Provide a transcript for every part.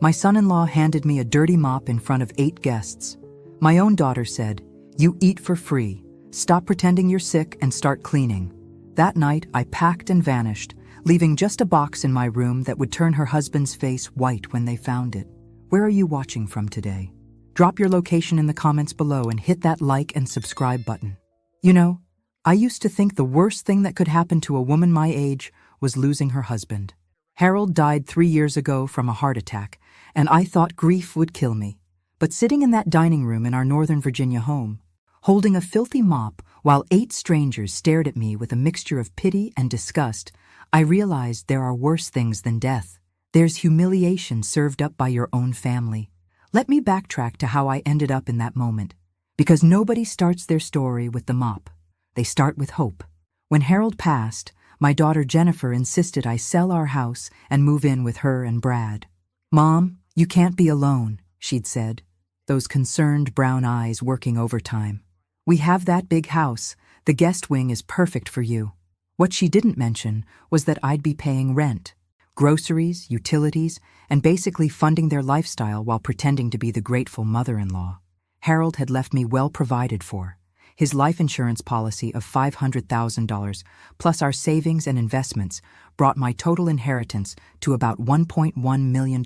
My son-in-law handed me a dirty mop in front of 8 guests. My own daughter said, "You eat for free. Stop pretending you're sick and start cleaning." That night, I packed and vanished, leaving just a box in my room that would turn her husband's face white when they found it. Where are you watching from today? Drop your location in the comments below and hit that like and subscribe button. You know, I used to think the worst thing that could happen to a woman my age was losing her husband. Harold died 3 years ago from a heart attack, and I thought grief would kill me. But sitting in that dining room in our Northern Virginia home, holding a filthy mop while 8 strangers stared at me with a mixture of pity and disgust, I realized there are worse things than death. There's humiliation served up by your own family. Let me backtrack to how I ended up in that moment. Because nobody starts their story with the mop. They start with hope. When Harold passed, my daughter Jennifer insisted I sell our house and move in with her and Brad. "Mom, you can't be alone," she'd said, those concerned brown eyes working overtime. "We have that big house. The guest wing is perfect for you." What she didn't mention was that I'd be paying rent, groceries, utilities, and basically funding their lifestyle while pretending to be the grateful mother-in-law. Harold had left me well provided for. His life insurance policy of $500,000, plus our savings and investments, brought my total inheritance to about $1.1 million,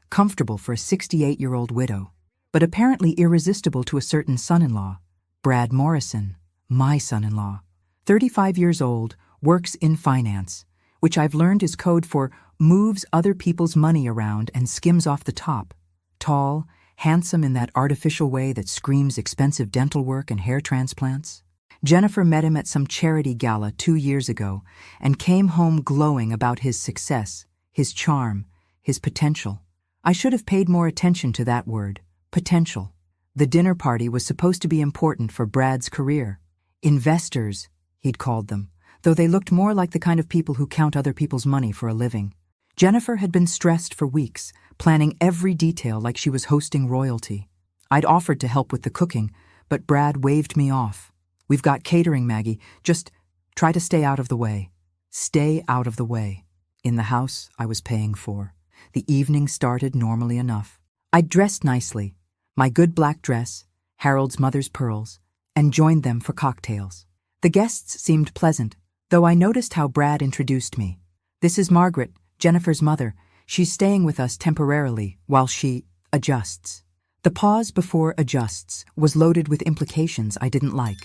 comfortable for a 68-year-old widow, but apparently irresistible to a certain son-in-law, Brad Morrison, my son-in-law. 35 years old, works in finance, which I've learned is code for moves other people's money around and skims off the top. Tall, handsome in that artificial way that screams expensive dental work and hair transplants. Jennifer met him at some charity gala 2 years ago and came home glowing about his success, his charm, his potential. I should have paid more attention to that word, potential. The dinner party was supposed to be important for Brad's career. Investors, he'd called them, though they looked more like the kind of people who count other people's money for a living. Jennifer had been stressed for weeks, planning every detail like she was hosting royalty. I'd offered to help with the cooking, but Brad waved me off. "We've got catering, Maggie. Just try to stay out of the way." Stay out of the way. In the house I was paying for. The evening started normally enough. I'd dressed nicely, my good black dress, Harold's mother's pearls, and joined them for cocktails. The guests seemed pleasant, though I noticed how Brad introduced me. "This is Margaret, Jennifer's mother. She's staying with us temporarily while she adjusts." The pause before adjusts was loaded with implications I didn't like.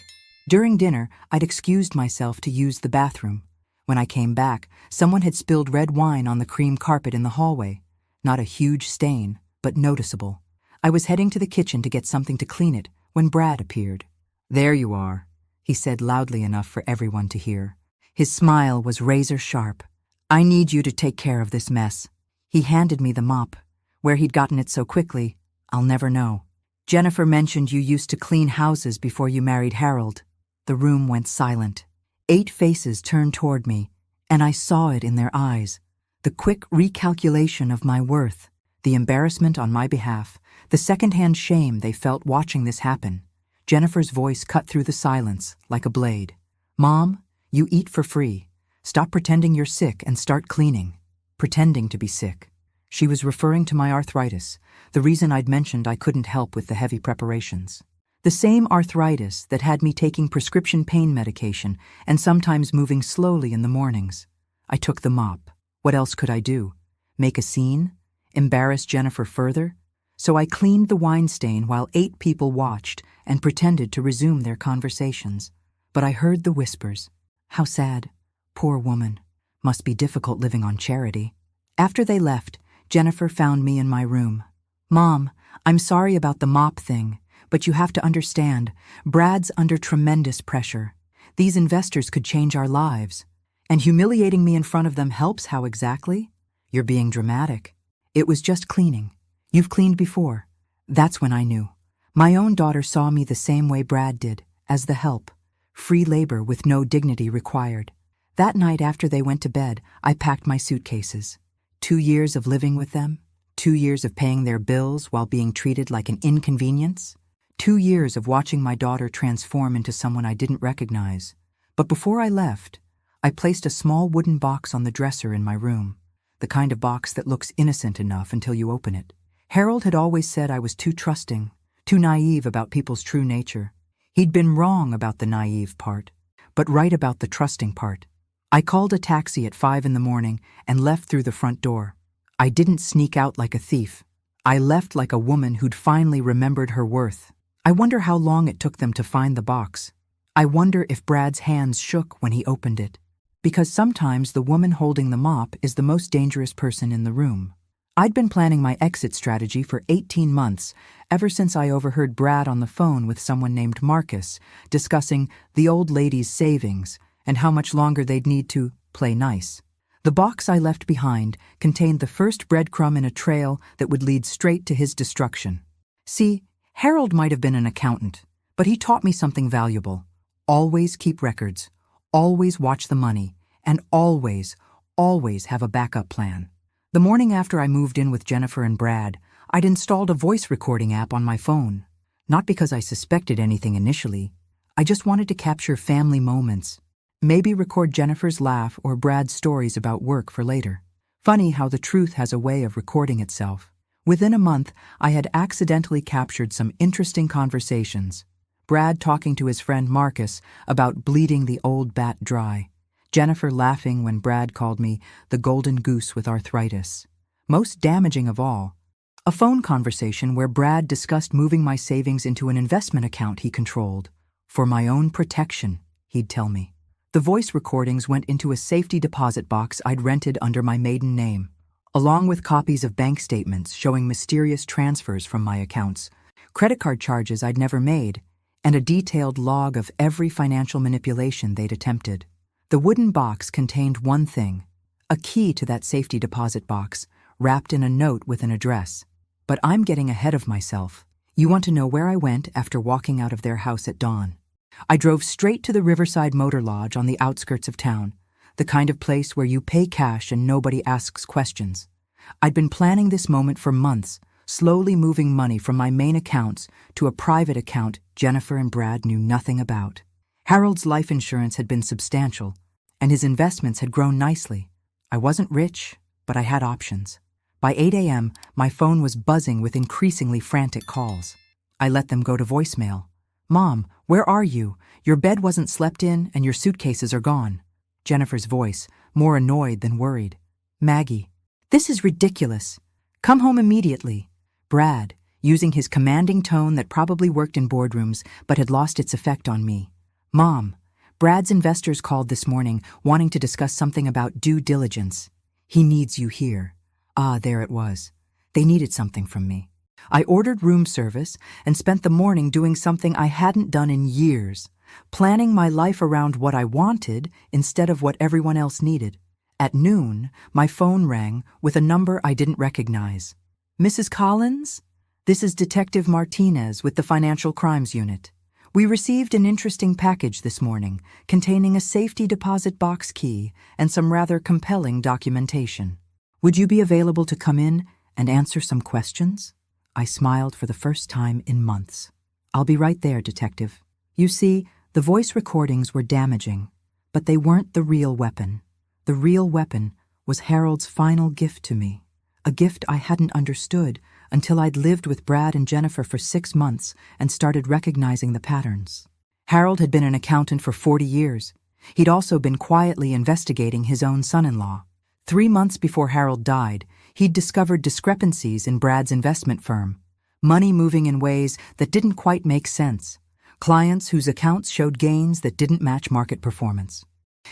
During dinner, I'd excused myself to use the bathroom. When I came back, someone had spilled red wine on the cream carpet in the hallway. Not a huge stain, but noticeable. I was heading to the kitchen to get something to clean it when Brad appeared. "There you are," he said loudly enough for everyone to hear. His smile was razor sharp. "I need you to take care of this mess." He handed me the mop. Where he'd gotten it so quickly, I'll never know. "Jennifer mentioned you used to clean houses before you married Harold." The room went silent. 8 faces turned toward me, and I saw it in their eyes. The quick recalculation of my worth, the embarrassment on my behalf, the secondhand shame they felt watching this happen. Jennifer's voice cut through the silence like a blade. "Mom, you eat for free. Stop pretending you're sick and start cleaning." Pretending to be sick. She was referring to my arthritis, the reason I'd mentioned I couldn't help with the heavy preparations. The same arthritis that had me taking prescription pain medication and sometimes moving slowly in the mornings. I took the mop. What else could I do? Make a scene? Embarrass Jennifer further? So I cleaned the wine stain while 8 people watched and pretended to resume their conversations. But I heard the whispers. How sad. Poor woman. Must be difficult living on charity. After they left, Jennifer found me in my room. "Mom, I'm sorry about the mop thing, but you have to understand, Brad's under tremendous pressure. These investors could change our lives. And humiliating me in front of them helps how exactly? You're being dramatic. It was just cleaning. You've cleaned before." That's when I knew. My own daughter saw me the same way Brad did, as the help. Free labor with no dignity required. That night after they went to bed, I packed my suitcases. 2 years of living with them, 2 years of paying their bills while being treated like an inconvenience, 2 years of watching my daughter transform into someone I didn't recognize. But before I left, I placed a small wooden box on the dresser in my room. the kind of box that looks innocent enough until you open it. Harold had always said I was too trusting, too naive about people's true nature. He'd been wrong about the naive part, but right about the trusting part. I called a taxi at 5 in the morning and left through the front door. I didn't sneak out like a thief. I left like a woman who'd finally remembered her worth. I wonder how long it took them to find the box. I wonder if Brad's hands shook when he opened it. Because sometimes the woman holding the mop is the most dangerous person in the room. I'd been planning my exit strategy for 18 months, ever since I overheard Brad on the phone with someone named Marcus discussing the old lady's savings and how much longer they'd need to play nice. The box I left behind contained the first breadcrumb in a trail that would lead straight to his destruction. See, Harold might have been an accountant, but he taught me something valuable. Always keep records, always watch the money, and always have a backup plan. The morning after I moved in with Jennifer and Brad, I'd installed a voice recording app on my phone. Not because I suspected anything initially. I just wanted to capture family moments. Maybe record Jennifer's laugh or Brad's stories about work for later. Funny how the truth has a way of recording itself. Within a month, I had accidentally captured some interesting conversations. Brad talking to his friend Marcus about bleeding the old bat dry. Jennifer laughing when Brad called me the golden goose with arthritis. Most damaging of all, a phone conversation where Brad discussed moving my savings into an investment account he controlled. For my own protection, he'd tell me. The voice recordings went into a safety deposit box I'd rented under my maiden name, along with copies of bank statements showing mysterious transfers from my accounts, credit card charges I'd never made, and a detailed log of every financial manipulation they'd attempted. The wooden box contained one thing, a key to that safety deposit box, wrapped in a note with an address. But I'm getting ahead of myself. You want to know where I went after walking out of their house at dawn? I drove straight to the Riverside Motor Lodge on the outskirts of town, the kind of place where you pay cash and nobody asks questions. I'd been planning this moment for months, slowly moving money from my main accounts to a private account Jennifer and Brad knew nothing about. Harold's life insurance had been substantial, and his investments had grown nicely. I wasn't rich, but I had options. By 8 a.m., my phone was buzzing with increasingly frantic calls. I let them go to voicemail. "Mom, where are you? Your bed wasn't slept in and your suitcases are gone." Jennifer's voice, more annoyed than worried. "Maggie, this is ridiculous. Come home immediately." Brad, using his commanding tone that probably worked in boardrooms but had lost its effect on me. "Mom, Brad's investors called this morning wanting to discuss something about due diligence. He needs you here." Ah, there it was. They needed something from me. I ordered room service and spent the morning doing something I hadn't done in years, planning my life around what I wanted instead of what everyone else needed. At noon, my phone rang with a number I didn't recognize. "Mrs. Collins? This is Detective Martinez with the Financial Crimes Unit. We received an interesting package this morning containing a safety deposit box key and some rather compelling documentation. Would you be available to come in and answer some questions?" I smiled for the first time in months. "I'll be right there, Detective." You see, the voice recordings were damaging, but they weren't the real weapon. The real weapon was Harold's final gift to me, a gift I hadn't understood until I'd lived with Brad and Jennifer for 6 months and started recognizing the patterns. Harold had been an accountant for 40 years. He'd also been quietly investigating his own son-in-law. 3 months before Harold died, he'd discovered discrepancies in Brad's investment firm, money moving in ways that didn't quite make sense, clients whose accounts showed gains that didn't match market performance.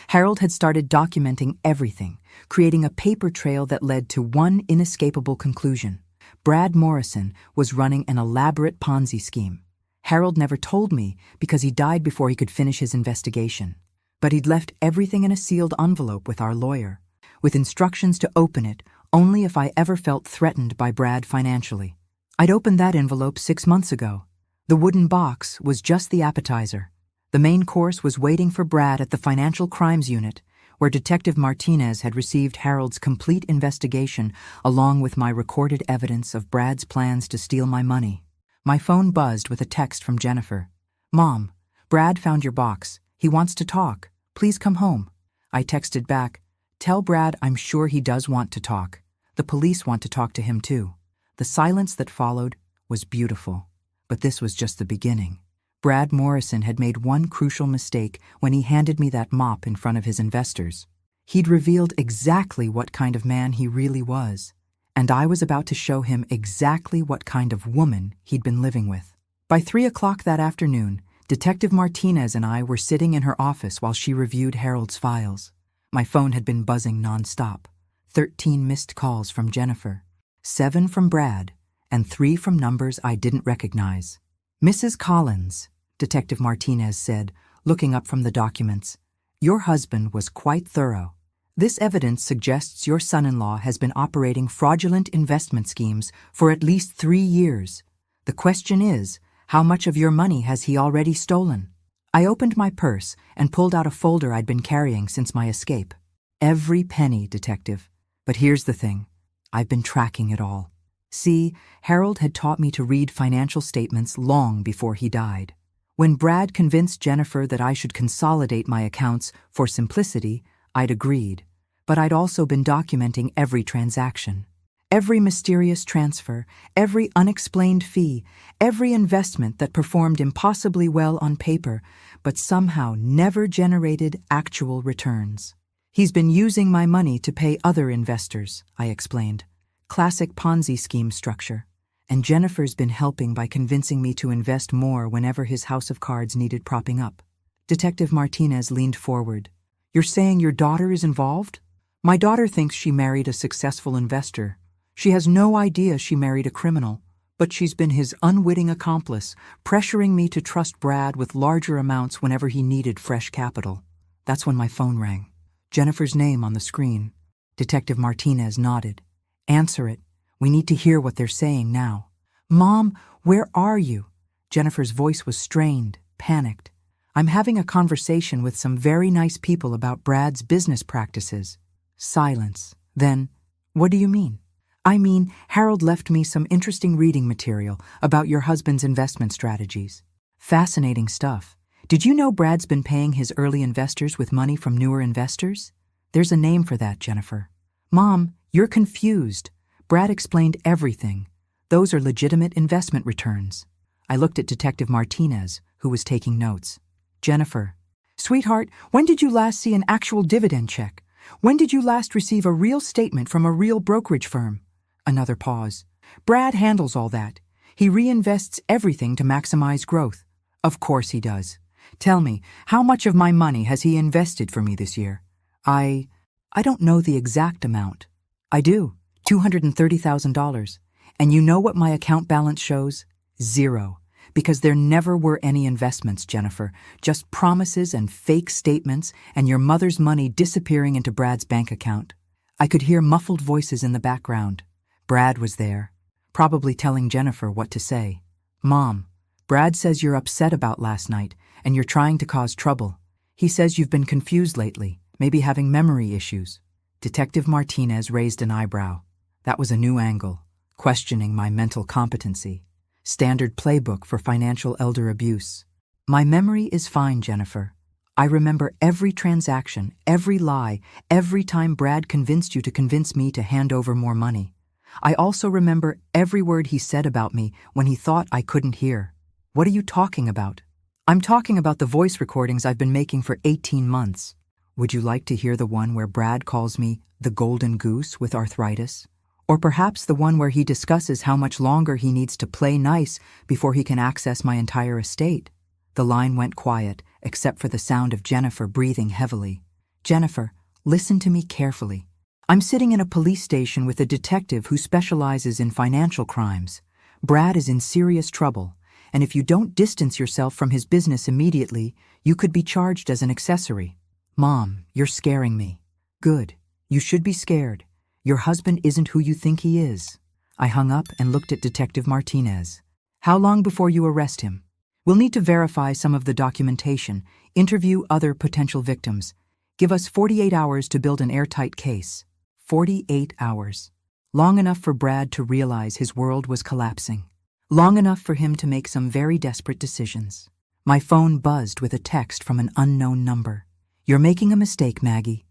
Harold had started documenting everything, creating a paper trail that led to one inescapable conclusion. Brad Morrison was running an elaborate Ponzi scheme. Harold never told me because he died before he could finish his investigation. But he'd left everything in a sealed envelope with our lawyer, with instructions to open it only if I ever felt threatened by Brad financially. I'd opened that envelope 6 months ago. The wooden box was just the appetizer. The main course was waiting for Brad at the Financial Crimes Unit, where Detective Martinez had received Harold's complete investigation along with my recorded evidence of Brad's plans to steal my money. My phone buzzed with a text from Jennifer. "Mom, Brad found your box. He wants to talk. Please come home." I texted back, Tell Brad I'm sure he does want to talk. The police want to talk to him too. The silence that followed was beautiful. But this was just the beginning. Brad Morrison had made one crucial mistake when he handed me that mop in front of his investors. He'd revealed exactly what kind of man he really was, and I was about to show him exactly what kind of woman he'd been living with. By 3 o'clock that afternoon, Detective Martinez and I were sitting in her office while she reviewed Harold's files. My phone had been buzzing nonstop. 13 missed calls from Jennifer, 7 from Brad, and 3 from numbers I didn't recognize. Mrs. Collins, Detective Martinez said, looking up from the documents, your husband was quite thorough. This evidence suggests your son-in-law has been operating fraudulent investment schemes for at least 3 years. The question is, how much of your money has he already stolen? I opened my purse and pulled out a folder I'd been carrying since my escape. Every penny, Detective. But here's the thing. I've been tracking it all. See, Harold had taught me to read financial statements long before he died. When Brad convinced Jennifer that I should consolidate my accounts for simplicity, I'd agreed. But I'd also been documenting every transaction. Every mysterious transfer, every unexplained fee, every investment that performed impossibly well on paper, but somehow never generated actual returns. He's been using my money to pay other investors, I explained. Classic Ponzi scheme structure. And Jennifer's been helping by convincing me to invest more whenever his house of cards needed propping up. Detective Martinez leaned forward. You're saying your daughter is involved? My daughter thinks she married a successful investor. She has no idea she married a criminal, but she's been his unwitting accomplice, pressuring me to trust Brad with larger amounts whenever he needed fresh capital. That's when my phone rang. Jennifer's name on the screen. Detective Martinez nodded. Answer it. We need to hear what they're saying now. Mom, where are you? Jennifer's voice was strained, panicked. I'm having a conversation with some very nice people about Brad's business practices. Silence. Then, what do you mean? I mean, Harold left me some interesting reading material about your husband's investment strategies. Fascinating stuff. Did you know Brad's been paying his early investors with money from newer investors? There's a name for that, Jennifer. Mom, you're confused. Brad explained everything. Those are legitimate investment returns. I looked at Detective Martinez, who was taking notes. Jennifer, sweetheart, when did you last see an actual dividend check? When did you last receive a real statement from a real brokerage firm? Another pause. Brad handles all that. He reinvests everything to maximize growth. Of course he does. Tell me, how much of my money has he invested for me this year? I don't know the exact amount. I do. $230,000. And you know what my account balance shows? 0. Because there never were any investments, Jennifer. Just promises and fake statements and your mother's money disappearing into Brad's bank account. I could hear muffled voices in the background. Brad was there, probably telling Jennifer what to say. Mom, Brad says you're upset about last night and you're trying to cause trouble. He says you've been confused lately, maybe having memory issues. Detective Martinez raised an eyebrow. That was a new angle, questioning my mental competency. Standard playbook for financial elder abuse. My memory is fine, Jennifer. I remember every transaction, every lie, every time Brad convinced you to convince me to hand over more money. I also remember every word he said about me when he thought I couldn't hear. What are you talking about? I'm talking about the voice recordings I've been making for 18 months. Would you like to hear the one where Brad calls me the golden goose with arthritis? Or perhaps the one where he discusses how much longer he needs to play nice before he can access my entire estate? The line went quiet, except for the sound of Jennifer breathing heavily. Jennifer, listen to me carefully. I'm sitting in a police station with a detective who specializes in financial crimes. Brad is in serious trouble, and if you don't distance yourself from his business immediately, you could be charged as an accessory. Mom, you're scaring me. Good. You should be scared. Your husband isn't who you think he is. I hung up and looked at Detective Martinez. How long before you arrest him? We'll need to verify some of the documentation, interview other potential victims. Give us 48 hours to build an airtight case. 48 hours. Long enough for Brad to realize his world was collapsing. Long enough for him to make some very desperate decisions. My phone buzzed with a text from an unknown number. You're making a mistake, Maggie.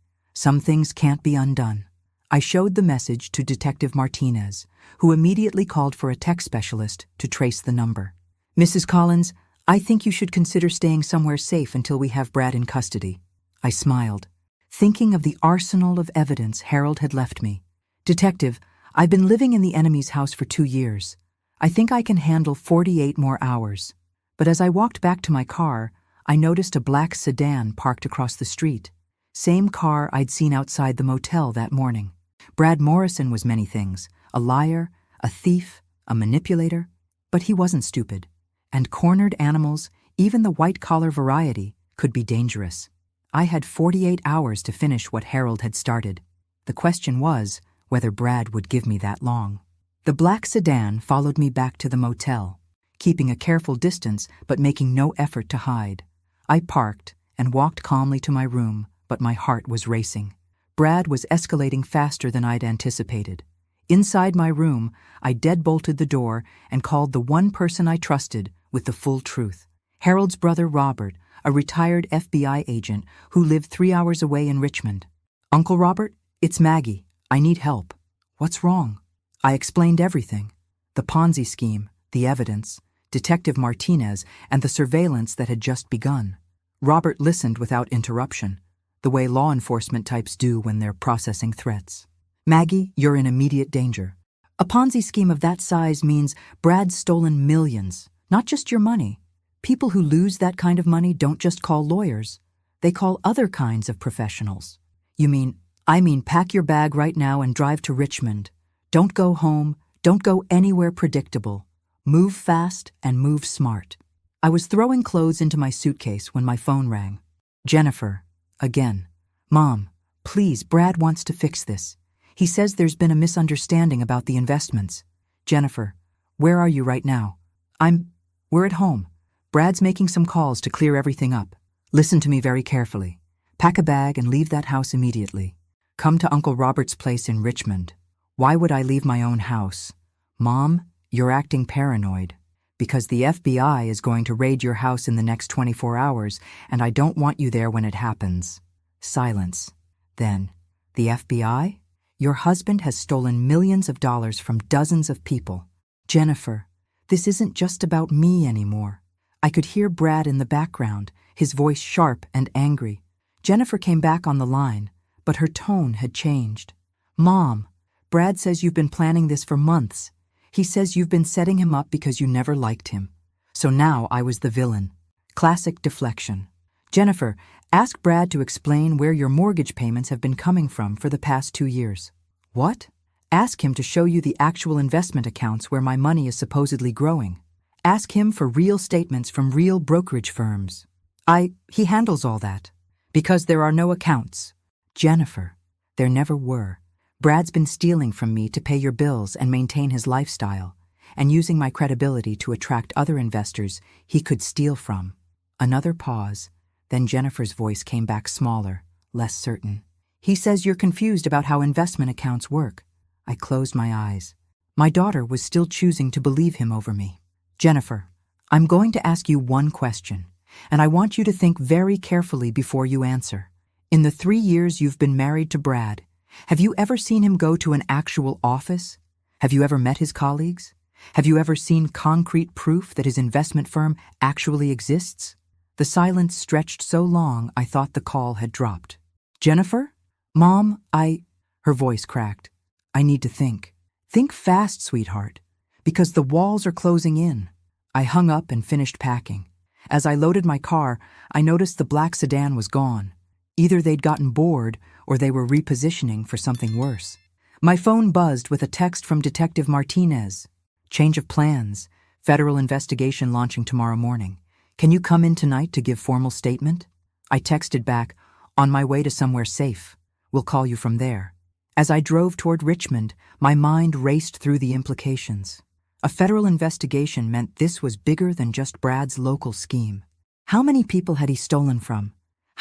Some things can't be undone. I showed the message to Detective Martinez, who immediately called for a tech specialist to trace the number. Mrs. Collins, I think you should consider staying somewhere safe until we have Brad in custody. I smiled, thinking of the arsenal of evidence Harold had left me. Detective, I've been living in the enemy's house for 2 years. I think I can handle 48 more hours. But as I walked back to my car, I noticed a black sedan parked across the street. Same car I'd seen outside the motel that morning. Brad Morrison was many things, a liar, a thief, a manipulator, but he wasn't stupid. And cornered animals, even the white-collar variety, could be dangerous. I had 48 hours to finish what Harold had started. The question was whether Brad would give me that long. The black sedan followed me back to the motel, keeping a careful distance but making no effort to hide. I parked and walked calmly to my room, but my heart was racing. Brad was escalating faster than I'd anticipated. Inside my room, I deadbolted the door and called the one person I trusted with the full truth. Harold's brother Robert, a retired FBI agent who lived 3 hours away in Richmond. Uncle Robert, it's Maggie. I need help. What's wrong? I explained everything. The Ponzi scheme, the evidence, Detective Martinez, and the surveillance that had just begun. Robert listened without interruption, the way law enforcement types do when they're processing threats. Maggie, you're in immediate danger. A Ponzi scheme of that size means Brad's stolen millions, not just your money. People who lose that kind of money don't just call lawyers. They call other kinds of professionals. I mean pack your bag right now and drive to Richmond. Don't go home. Don't go anywhere predictable. Move fast and move smart. I was throwing clothes into my suitcase when my phone rang. Jennifer, again. Mom, please, Brad wants to fix this. He says there's been a misunderstanding about the investments. Jennifer, where are you right now? We're at home. Brad's making some calls to clear everything up. Listen to me very carefully. Pack a bag and leave that house immediately. Come to Uncle Robert's place in Richmond. Why would I leave my own house? Mom, you're acting paranoid. Because the FBI is going to raid your house in the next 24 hours, and I don't want you there when it happens. Silence. Then, the FBI? Your husband has stolen millions of dollars from dozens of people. Jennifer, this isn't just about me anymore. I could hear Brad in the background, his voice sharp and angry. Jennifer came back on the line, but her tone had changed. Mom, Brad says you've been planning this for months. He says you've been setting him up because you never liked him. So now I was the villain. Classic deflection. Jennifer, ask Brad to explain where your mortgage payments have been coming from for the past 2 years. What? Ask him to show you the actual investment accounts where my money is supposedly growing. Ask him for real statements from real brokerage firms. He handles all that. Because there are no accounts. Jennifer, there never were. Brad's been stealing from me to pay your bills and maintain his lifestyle, and using my credibility to attract other investors he could steal from. Another pause, then Jennifer's voice came back smaller, less certain. He says you're confused about how investment accounts work. I closed my eyes. My daughter was still choosing to believe him over me. Jennifer, I'm going to ask you one question, and I want you to think very carefully before you answer. In the 3 years you've been married to Brad, have you ever seen him go to an actual office? Have you ever met his colleagues? Have you ever seen concrete proof that his investment firm actually exists? The silence stretched so long I thought the call had dropped. Jennifer? Mom, Her voice cracked. I need to think. Think fast, sweetheart, because the walls are closing in. I hung up and finished packing. As I loaded my car, I noticed the black sedan was gone. Either they'd gotten bored or they were repositioning for something worse. My phone buzzed with a text from Detective Martinez. Change of plans. Federal investigation launching tomorrow morning. Can you come in tonight to give formal statement? I texted back, on my way to somewhere safe. We'll call you from there. As I drove toward Richmond, my mind raced through the implications. A federal investigation meant this was bigger than just Brad's local scheme. How many people had he stolen from?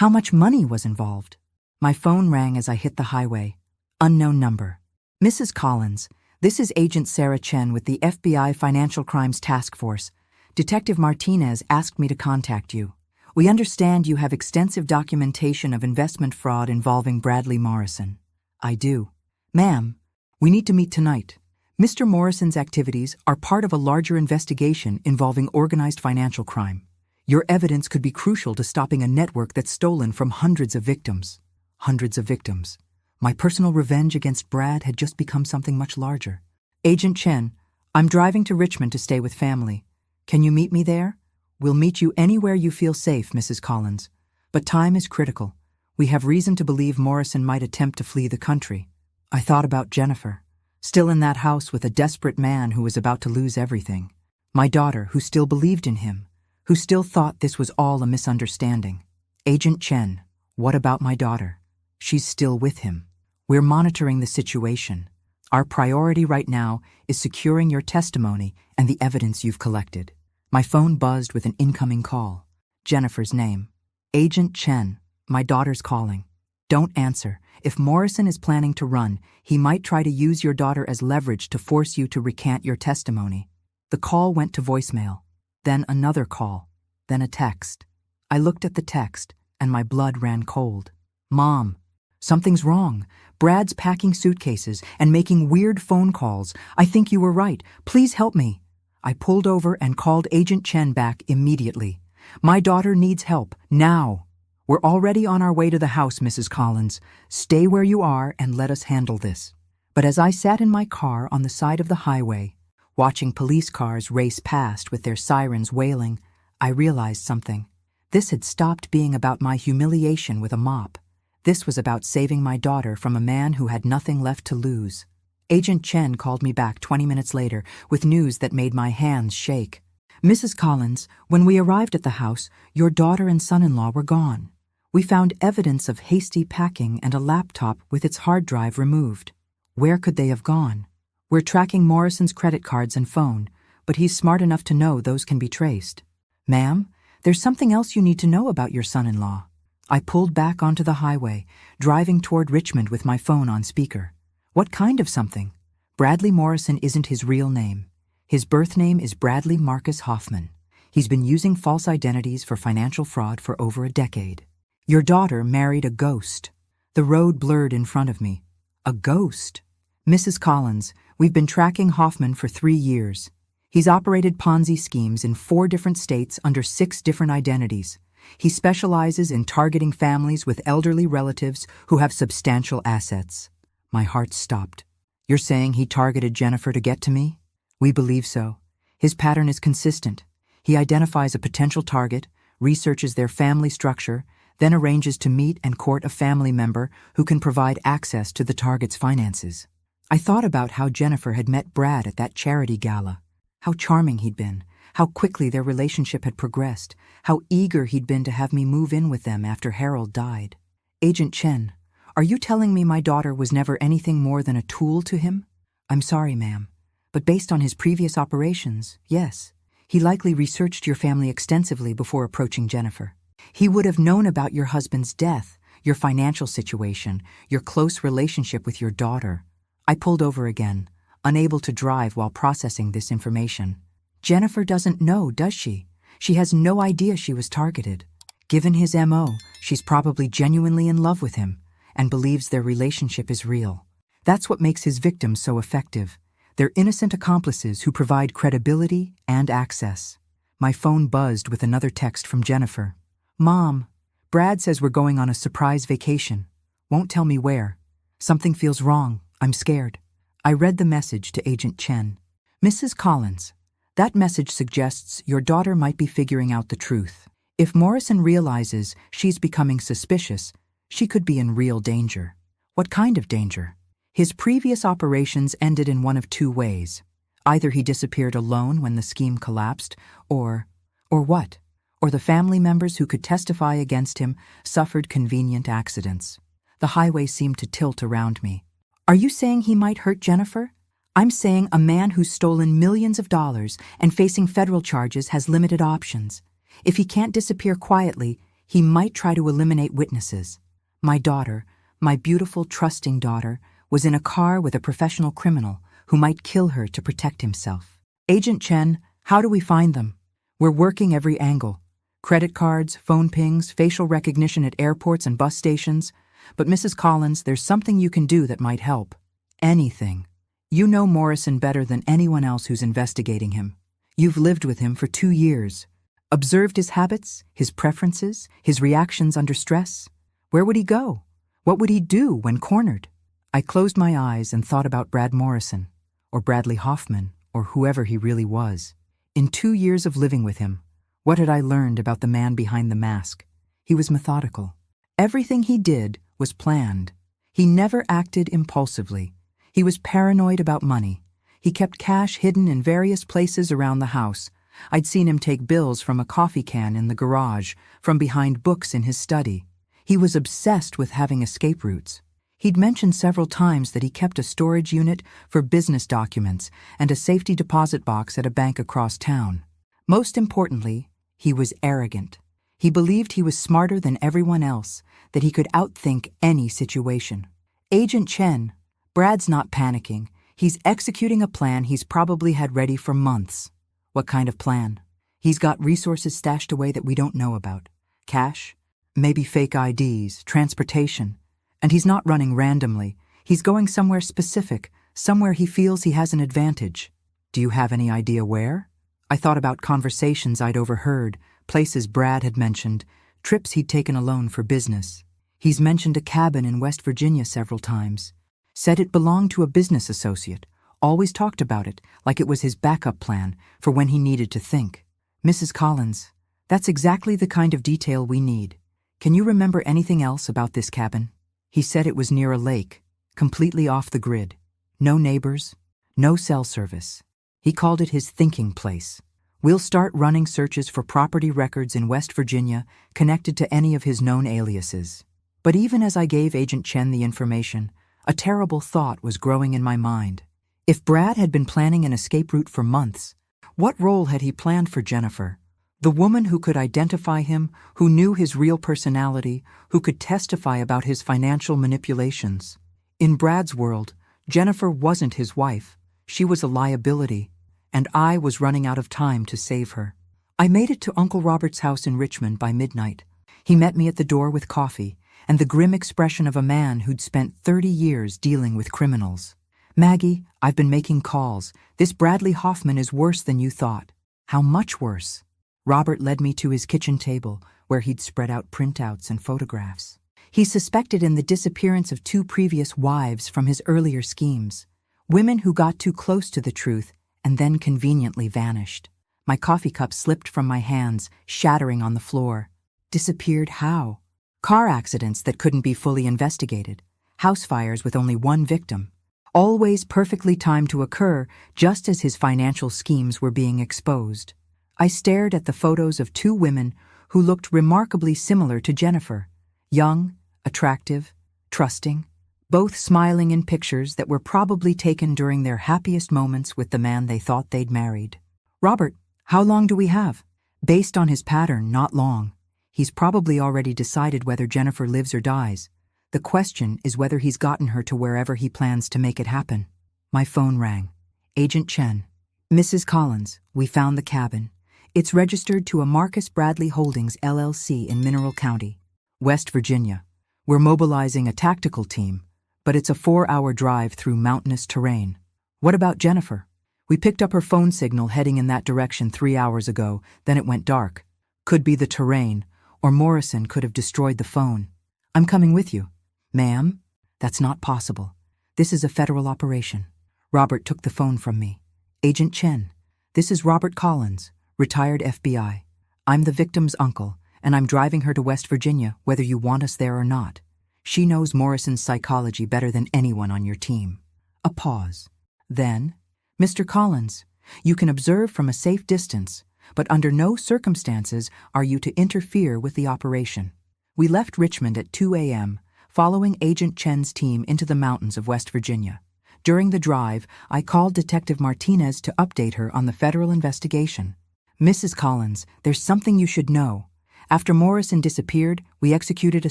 How much money was involved? My phone rang as I hit the highway. Unknown number. Mrs. Collins, this is Agent Sarah Chen with the FBI Financial Crimes Task Force. Detective Martinez asked me to contact you. We understand you have extensive documentation of investment fraud involving Bradley Morrison. I do. Ma'am, we need to meet tonight. Mr. Morrison's activities are part of a larger investigation involving organized financial crime. Your evidence could be crucial to stopping a network that's stolen from hundreds of victims. Hundreds of victims. My personal revenge against Brad had just become something much larger. Agent Chen, I'm driving to Richmond to stay with family. Can you meet me there? We'll meet you anywhere you feel safe, Mrs. Collins. But time is critical. We have reason to believe Morrison might attempt to flee the country. I thought about Jennifer, still in that house with a desperate man who was about to lose everything. My daughter, who still believed in him, who still thought this was all a misunderstanding. Agent Chen, what about my daughter? She's still with him. We're monitoring the situation. Our priority right now is securing your testimony and the evidence you've collected. My phone buzzed with an incoming call. Jennifer's name. Agent Chen, my daughter's calling. Don't answer. If Morrison is planning to run, he might try to use your daughter as leverage to force you to recant your testimony. The call went to voicemail. Then another call. Then a text. I looked at the text, and my blood ran cold. Mom, something's wrong. Brad's packing suitcases and making weird phone calls. I think you were right. Please help me. I pulled over and called Agent Chen back immediately. My daughter needs help, now. We're already on our way to the house, Mrs. Collins. Stay where you are and let us handle this. But as I sat in my car on the side of the highway, watching police cars race past with their sirens wailing, I realized something. This had stopped being about my humiliation with a mop. This was about saving my daughter from a man who had nothing left to lose. Agent Chen called me back 20 minutes later with news that made my hands shake. Mrs. Collins, when we arrived at the house, your daughter and son-in-law were gone. We found evidence of hasty packing and a laptop with its hard drive removed. Where could they have gone? We're tracking Morrison's credit cards and phone, but he's smart enough to know those can be traced. Ma'am, there's something else you need to know about your son-in-law. I pulled back onto the highway, driving toward Richmond with my phone on speaker. What kind of something? Bradley Morrison isn't his real name. His birth name is Bradley Marcus Hoffman. He's been using false identities for financial fraud for over a decade. Your daughter married a ghost. The road blurred in front of me. A ghost? Mrs. Collins, we've been tracking Hoffman for 3 years. He's operated Ponzi schemes in 4 different states under 6 different identities. He specializes in targeting families with elderly relatives who have substantial assets. My heart stopped. You're saying he targeted Jennifer to get to me? We believe so. His pattern is consistent. He identifies a potential target, researches their family structure, then arranges to meet and court a family member who can provide access to the target's finances. I thought about how Jennifer had met Brad at that charity gala, how charming he'd been, how quickly their relationship had progressed, how eager he'd been to have me move in with them after Harold died. Agent Chen, are you telling me my daughter was never anything more than a tool to him? I'm sorry, ma'am, but based on his previous operations, yes. He likely researched your family extensively before approaching Jennifer. He would have known about your husband's death, your financial situation, your close relationship with your daughter. I pulled over again, unable to drive while processing this information. Jennifer doesn't know, does she? She has no idea she was targeted. Given his MO, she's probably genuinely in love with him and believes their relationship is real. That's what makes his victims so effective. They're innocent accomplices who provide credibility and access. My phone buzzed with another text from Jennifer. Mom, Brad says we're going on a surprise vacation. Won't tell me where. Something feels wrong. I'm scared. I read the message to Agent Chen. Mrs. Collins, that message suggests your daughter might be figuring out the truth. If Morrison realizes she's becoming suspicious, she could be in real danger. What kind of danger? His previous operations ended in one of 2 ways. Either he disappeared alone when the scheme collapsed, or what? Or the family members who could testify against him suffered convenient accidents. The highway seemed to tilt around me. Are you saying he might hurt Jennifer? I'm saying a man who's stolen millions of dollars and facing federal charges has limited options. If he can't disappear quietly, he might try to eliminate witnesses. My daughter, my beautiful, trusting daughter, was in a car with a professional criminal who might kill her to protect himself. Agent Chen, how do we find them? We're working every angle. Credit cards, phone pings, facial recognition at airports and bus stations. But Mrs. Collins, there's something you can do that might help. Anything. You know Morrison better than anyone else who's investigating him. You've lived with him for 2 years. Observed his habits, his preferences, his reactions under stress. Where would he go? What would he do when cornered? I closed my eyes and thought about Brad Morrison, or Bradley Hoffman, or whoever he really was. In 2 years of living with him, what had I learned about the man behind the mask? He was methodical. Everything he did was planned. He never acted impulsively. He was paranoid about money. He kept cash hidden in various places around the house. I'd seen him take bills from a coffee can in the garage, from behind books in his study. He was obsessed with having escape routes. He'd mentioned several times that he kept a storage unit for business documents and a safety deposit box at a bank across town. Most importantly, he was arrogant. He believed he was smarter than everyone else, that he could outthink any situation. Agent Chen, Brad's not panicking. He's executing a plan he's probably had ready for months. What kind of plan? He's got resources stashed away that we don't know about. Cash, maybe fake IDs, transportation. And he's not running randomly. He's going somewhere specific, somewhere he feels he has an advantage. Do you have any idea where? I thought about conversations I'd overheard, places Brad had mentioned, trips he'd taken alone for business. He's mentioned a cabin in West Virginia several times. Said it belonged to a business associate. Always talked about it, like it was his backup plan for when he needed to think. Mrs. Collins, that's exactly the kind of detail we need. Can you remember anything else about this cabin? He said it was near a lake, completely off the grid. No neighbors, no cell service. He called it his thinking place. We'll start running searches for property records in West Virginia connected to any of his known aliases. But even as I gave Agent Chen the information, a terrible thought was growing in my mind. If Brad had been planning an escape route for months, what role had he planned for Jennifer? The woman who could identify him, who knew his real personality, who could testify about his financial manipulations. In Brad's world, Jennifer wasn't his wife. She was a liability, and I was running out of time to save her. I made it to Uncle Robert's house in Richmond by midnight. He met me at the door with coffee and the grim expression of a man who'd spent 30 years dealing with criminals. Maggie, I've been making calls. This Bradley Hoffman is worse than you thought. How much worse? Robert led me to his kitchen table, where he'd spread out printouts and photographs. He suspected in the disappearance of 2 previous wives from his earlier schemes, women who got too close to the truth and then conveniently vanished. My coffee cup slipped from my hands, shattering on the floor. Disappeared how? Car accidents that couldn't be fully investigated. House fires with only one victim. Always perfectly timed to occur just as his financial schemes were being exposed. I stared at the photos of 2 women who looked remarkably similar to Jennifer. Young, attractive, trusting, both smiling in pictures that were probably taken during their happiest moments with the man they thought they'd married. Robert, how long do we have? Based on his pattern, not long. He's probably already decided whether Jennifer lives or dies. The question is whether he's gotten her to wherever he plans to make it happen. My phone rang. Agent Chen. Mrs. Collins, we found the cabin. It's registered to a Marcus Bradley Holdings LLC in Mineral County, West Virginia. We're mobilizing a tactical team, but it's a 4-hour drive through mountainous terrain. What about Jennifer? We picked up her phone signal heading in that direction 3 hours ago, then it went dark. Could be the terrain, or Morrison could have destroyed the phone. I'm coming with you. Ma'am, that's not possible. This is a federal operation. Robert took the phone from me. Agent Chen, this is Robert Collins, retired FBI. I'm the victim's uncle, and I'm driving her to West Virginia whether you want us there or not. She knows Morrison's psychology better than anyone on your team. A pause. Then, Mr. Collins, you can observe from a safe distance, but under no circumstances are you to interfere with the operation. We left Richmond at 2 a.m., following Agent Chen's team into the mountains of West Virginia. During the drive, I called Detective Martinez to update her on the federal investigation. Mrs. Collins, there's something you should know. After Morrison disappeared, we executed a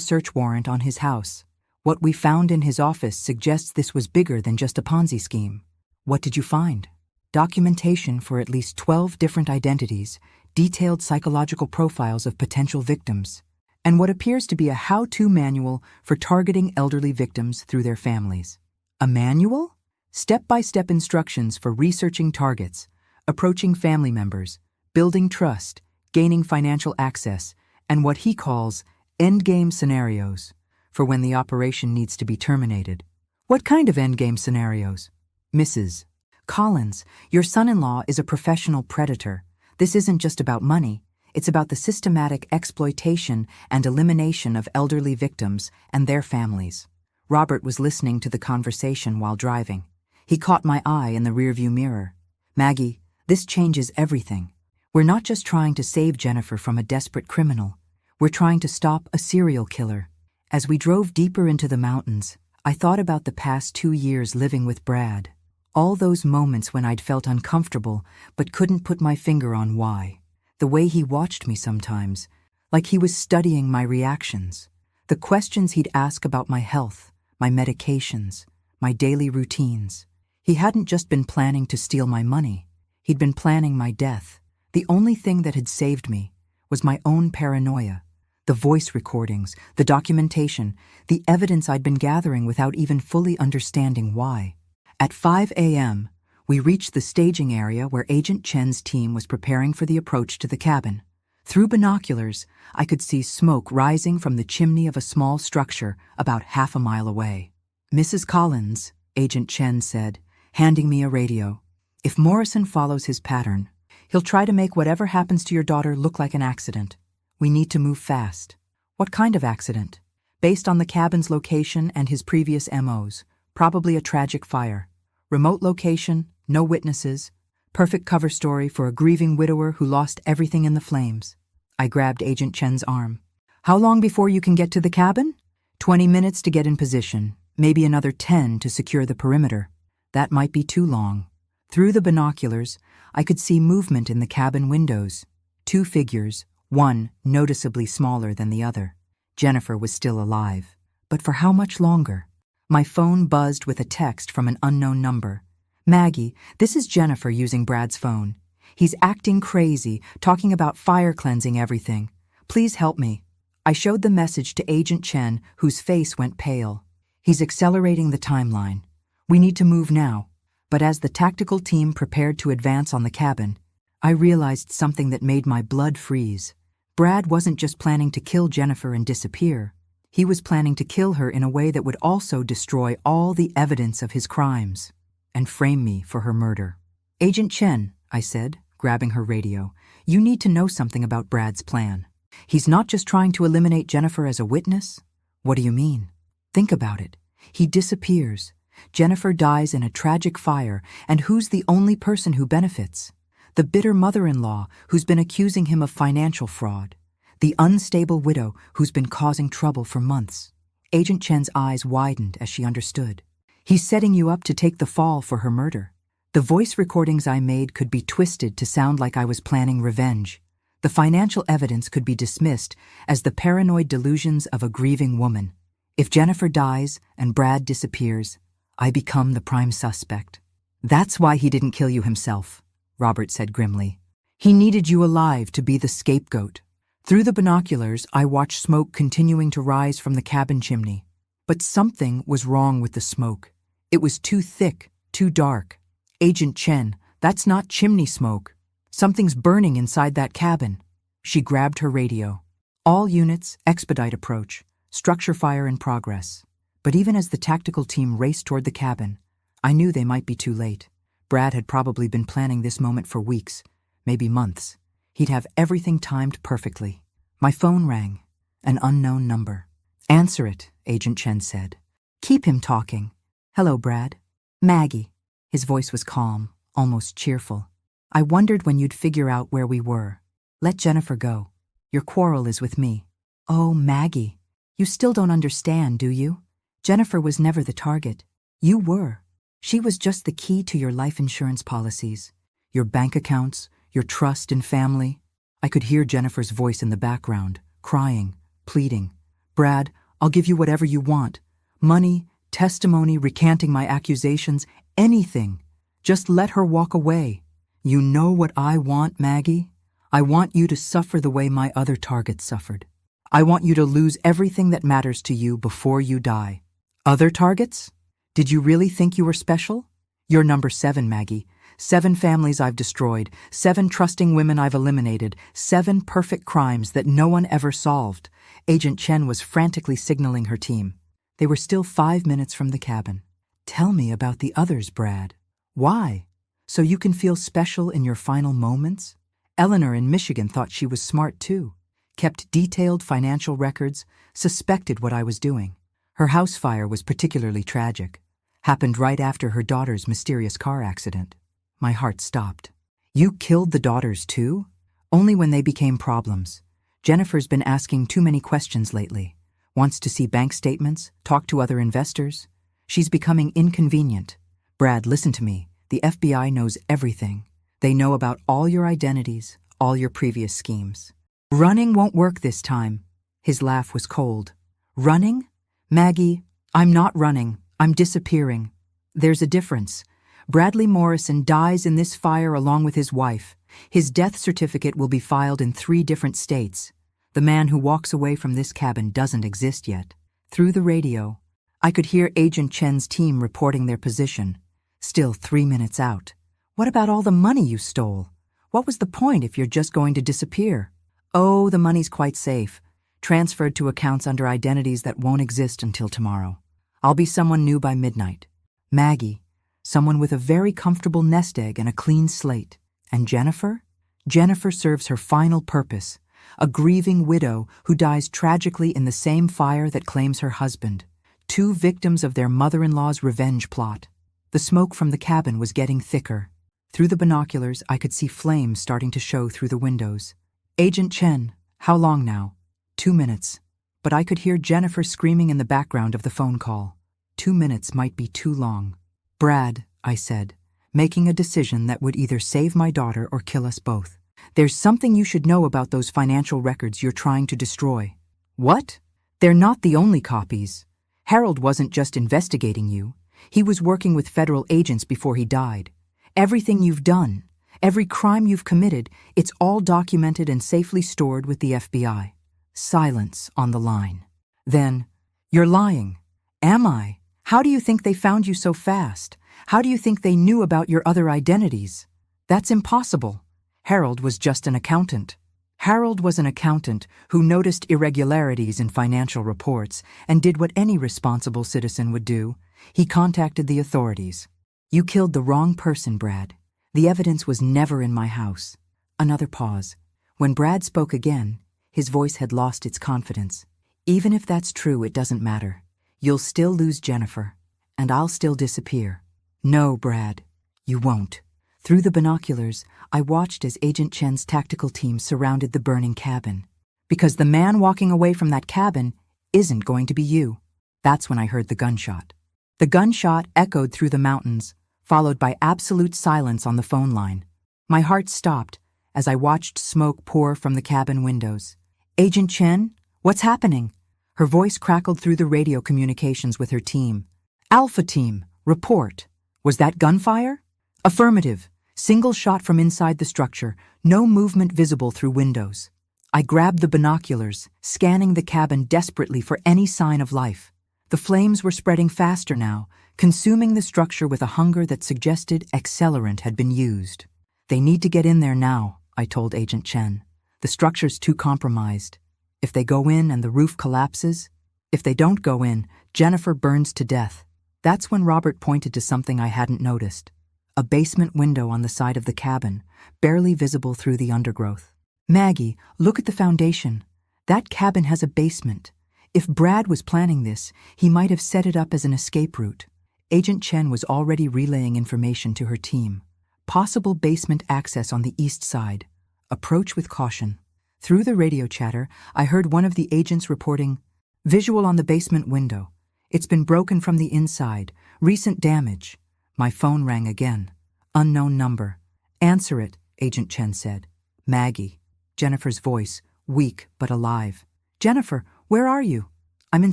search warrant on his house. What we found in his office suggests this was bigger than just a Ponzi scheme. What did you find? Documentation for at least 12 different identities, detailed psychological profiles of potential victims, and what appears to be a how-to manual for targeting elderly victims through their families. A manual? Step-by-step instructions for researching targets, approaching family members, building trust, gaining financial access, and what he calls endgame scenarios for when the operation needs to be terminated. What kind of endgame scenarios? Mrs. Collins, your son-in-law is a professional predator. This isn't just about money. It's about the systematic exploitation and elimination of elderly victims and their families. Robert was listening to the conversation while driving. He caught my eye in the rearview mirror. Maggie, this changes everything. We're not just trying to save Jennifer from a desperate criminal. We're trying to stop a serial killer. As we drove deeper into the mountains, I thought about the past 2 years living with Brad. All those moments when I'd felt uncomfortable but couldn't put my finger on why. The way he watched me sometimes, like he was studying my reactions. The questions he'd ask about my health, my medications, my daily routines. He hadn't just been planning to steal my money. He'd been planning my death. The only thing that had saved me was my own paranoia. The voice recordings, the documentation, the evidence I'd been gathering without even fully understanding why. At 5 a.m., we reached the staging area where Agent Chen's team was preparing for the approach to the cabin. Through binoculars, I could see smoke rising from the chimney of a small structure about half a mile away. Mrs. Collins, Agent Chen said, handing me a radio. If Morrison follows his pattern, he'll try to make whatever happens to your daughter look like an accident. We need to move fast. What kind of accident? Based on the cabin's location and his previous MOs, probably a tragic fire. Remote location, no witnesses. Perfect cover story for a grieving widower who lost everything in the flames. I grabbed Agent Chen's arm. How long before you can get to the cabin? 20 minutes to get in position, maybe another 10 to secure the perimeter. That might be too long. Through the binoculars, I could see movement in the cabin windows. 2 figures, one noticeably smaller than the other. Jennifer was still alive. But for how much longer? My phone buzzed with a text from an unknown number. Maggie, this is Jennifer using Brad's phone. He's acting crazy, talking about fire cleansing everything. Please help me. I showed the message to Agent Chen, whose face went pale. He's accelerating the timeline. We need to move now. But as the tactical team prepared to advance on the cabin, I realized something that made my blood freeze. Brad wasn't just planning to kill Jennifer and disappear. He was planning to kill her in a way that would also destroy all the evidence of his crimes and frame me for her murder. Agent Chen, I said, grabbing her radio, you need to know something about Brad's plan. He's not just trying to eliminate Jennifer as a witness. What do you mean? Think about it. He disappears. Jennifer dies in a tragic fire, and who's the only person who benefits? The bitter mother-in-law who's been accusing him of financial fraud. The unstable widow who's been causing trouble for months. Agent Chen's eyes widened as she understood. He's setting you up to take the fall for her murder. The voice recordings I made could be twisted to sound like I was planning revenge. The financial evidence could be dismissed as the paranoid delusions of a grieving woman. If Jennifer dies and Brad disappears, I become the prime suspect. That's why he didn't kill you himself, Robert said grimly. He needed you alive to be the scapegoat. Through the binoculars, I watched smoke continuing to rise from the cabin chimney. But something was wrong with the smoke. It was too thick, too dark. Agent Chen, that's not chimney smoke. Something's burning inside that cabin. She grabbed her radio. All units, expedite approach. Structure fire in progress. But even as the tactical team raced toward the cabin, I knew they might be too late. Brad had probably been planning this moment for weeks, maybe months. He'd have everything timed perfectly. My phone rang. An unknown number. Answer it, Agent Chen said. Keep him talking. Hello, Brad. Maggie. His voice was calm, almost cheerful. I wondered when you'd figure out where we were. Let Jennifer go. Your quarrel is with me. Oh, Maggie. You still don't understand, do you? Jennifer was never the target. You were. She was just the key to your life insurance policies, your bank accounts, your trust and family. I could hear Jennifer's voice in the background, crying, pleading. Brad, I'll give you whatever you want. Money, testimony, recanting my accusations, anything. Just let her walk away. You know what I want, Maggie? I want you to suffer the way my other targets suffered. I want you to lose everything that matters to you before you die. Other targets? Did you really think you were special? You're number 7, Maggie. 7 families I've destroyed, 7 trusting women I've eliminated, 7 perfect crimes that no one ever solved. Agent Chen was frantically signaling her team. They were still 5 minutes from the cabin. Tell me about the others, Brad. Why? So you can feel special in your final moments? Eleanor in Michigan thought she was smart too. Kept detailed financial records, suspected what I was doing. Her house fire was particularly tragic. Happened right after her daughter's mysterious car accident. My heart stopped. You killed the daughters too? Only when they became problems. Jennifer's been asking too many questions lately. Wants to see bank statements, talk to other investors. She's becoming inconvenient. Brad, listen to me. The FBI knows everything. They know about all your identities, all your previous schemes. Running won't work this time. His laugh was cold. Running? Maggie, I'm not running. I'm disappearing. There's a difference. Bradley Morrison dies in this fire along with his wife. His death certificate will be filed in 3 different states. The man who walks away from this cabin doesn't exist yet. Through the radio, I could hear Agent Chen's team reporting their position. Still 3 minutes out. What about all the money you stole? What was the point if you're just going to disappear? Oh, the money's quite safe. Transferred to accounts under identities that won't exist until tomorrow. I'll be someone new by midnight. Maggie, someone with a very comfortable nest egg and a clean slate. And Jennifer? Jennifer serves her final purpose, a grieving widow who dies tragically in the same fire that claims her husband. 2 victims of their mother-in-law's revenge plot. The smoke from the cabin was getting thicker. Through the binoculars, I could see flames starting to show through the windows. Agent Chen, how long now? 2 minutes. But I could hear Jennifer screaming in the background of the phone call. 2 minutes might be too long. Brad, I said, making a decision that would either save my daughter or kill us both. There's something you should know about those financial records you're trying to destroy. What? They're not the only copies. Harold wasn't just investigating you. He was working with federal agents before he died. Everything you've done, every crime you've committed, it's all documented and safely stored with the FBI. Silence on the line. Then, you're lying. Am I? How do you think they found you so fast? How do you think they knew about your other identities? That's impossible. Harold was just an accountant. Harold was an accountant who noticed irregularities in financial reports and did what any responsible citizen would do. He contacted the authorities. You killed the wrong person, Brad. The evidence was never in my house. Another pause. When Brad spoke again, his voice had lost its confidence. Even if that's true, it doesn't matter. You'll still lose Jennifer, and I'll still disappear. No, Brad, you won't. Through the binoculars, I watched as Agent Chen's tactical team surrounded the burning cabin. Because the man walking away from that cabin isn't going to be you. That's when I heard the gunshot. The gunshot echoed through the mountains, followed by absolute silence on the phone line. My heart stopped as I watched smoke pour from the cabin windows. Agent Chen, what's happening? Her voice crackled through the radio communications with her team. Alpha Team, report. Was that gunfire? Affirmative. Single shot from inside the structure, no movement visible through windows. I grabbed the binoculars, scanning the cabin desperately for any sign of life. The flames were spreading faster now, consuming the structure with a hunger that suggested accelerant had been used. They need to get in there now, I told Agent Chen. The structure's too compromised. If they go in and the roof collapses, if they don't go in, Jennifer burns to death. That's when Robert pointed to something I hadn't noticed. A basement window on the side of the cabin, barely visible through the undergrowth. Maggie, look at the foundation. That cabin has a basement. If Brad was planning this, he might have set it up as an escape route. Agent Chen was already relaying information to her team. Possible basement access on the east side. Approach with caution. Through the radio chatter, I heard one of the agents reporting, "Visual on the basement window. It's been broken from the inside. Recent damage." My phone rang again. Unknown number. "Answer it," Agent Chen said. "Maggie." Jennifer's voice, weak but alive. "Jennifer, where are you?" "I'm in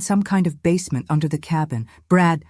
some kind of basement under the cabin. Brad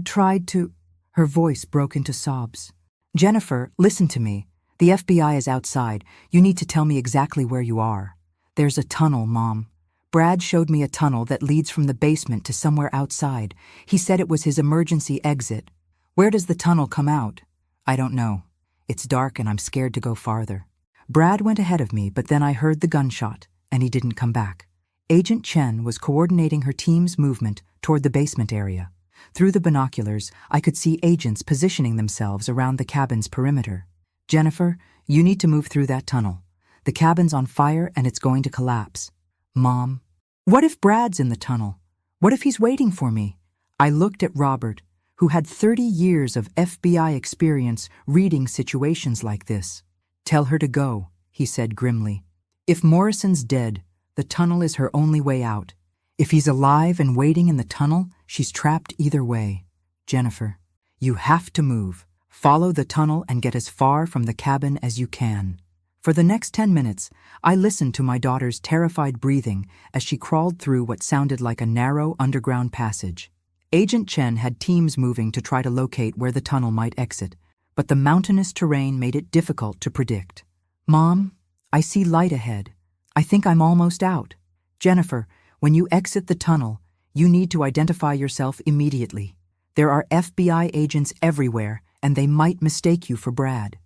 tried to..." Her voice broke into sobs. "Jennifer, listen to me. The FBI is outside. You need to tell me exactly where you are. There's a tunnel, Mom. Brad showed me a tunnel that leads from the basement to somewhere outside. He said it was his emergency exit. Where does the tunnel come out? I don't know. It's dark and I'm scared to go farther. Brad went ahead of me, but then I heard the gunshot, and he didn't come back. Agent Chen was coordinating her team's movement toward the basement area. Through the binoculars, I could see agents positioning themselves around the cabin's perimeter. Jennifer, you need to move through that tunnel. The cabin's on fire and it's going to collapse. Mom, what if Brad's in the tunnel? What if he's waiting for me? I looked at Robert, who had 30 years of FBI experience reading situations like this. Tell her to go, he said grimly. If Morrison's dead, the tunnel is her only way out. If he's alive and waiting in the tunnel, she's trapped either way. Jennifer, you have to move. Follow the tunnel and get as far from the cabin as you can. For the next 10 minutes, I listened to my daughter's terrified breathing as she crawled through what sounded like a narrow underground passage. Agent Chen had teams moving to try to locate where the tunnel might exit, but the mountainous terrain made it difficult to predict. Mom, I see light ahead. I think I'm almost out. Jennifer, when you exit the tunnel, you need to identify yourself immediately. There are FBI agents everywhere, and they might mistake you for Brad.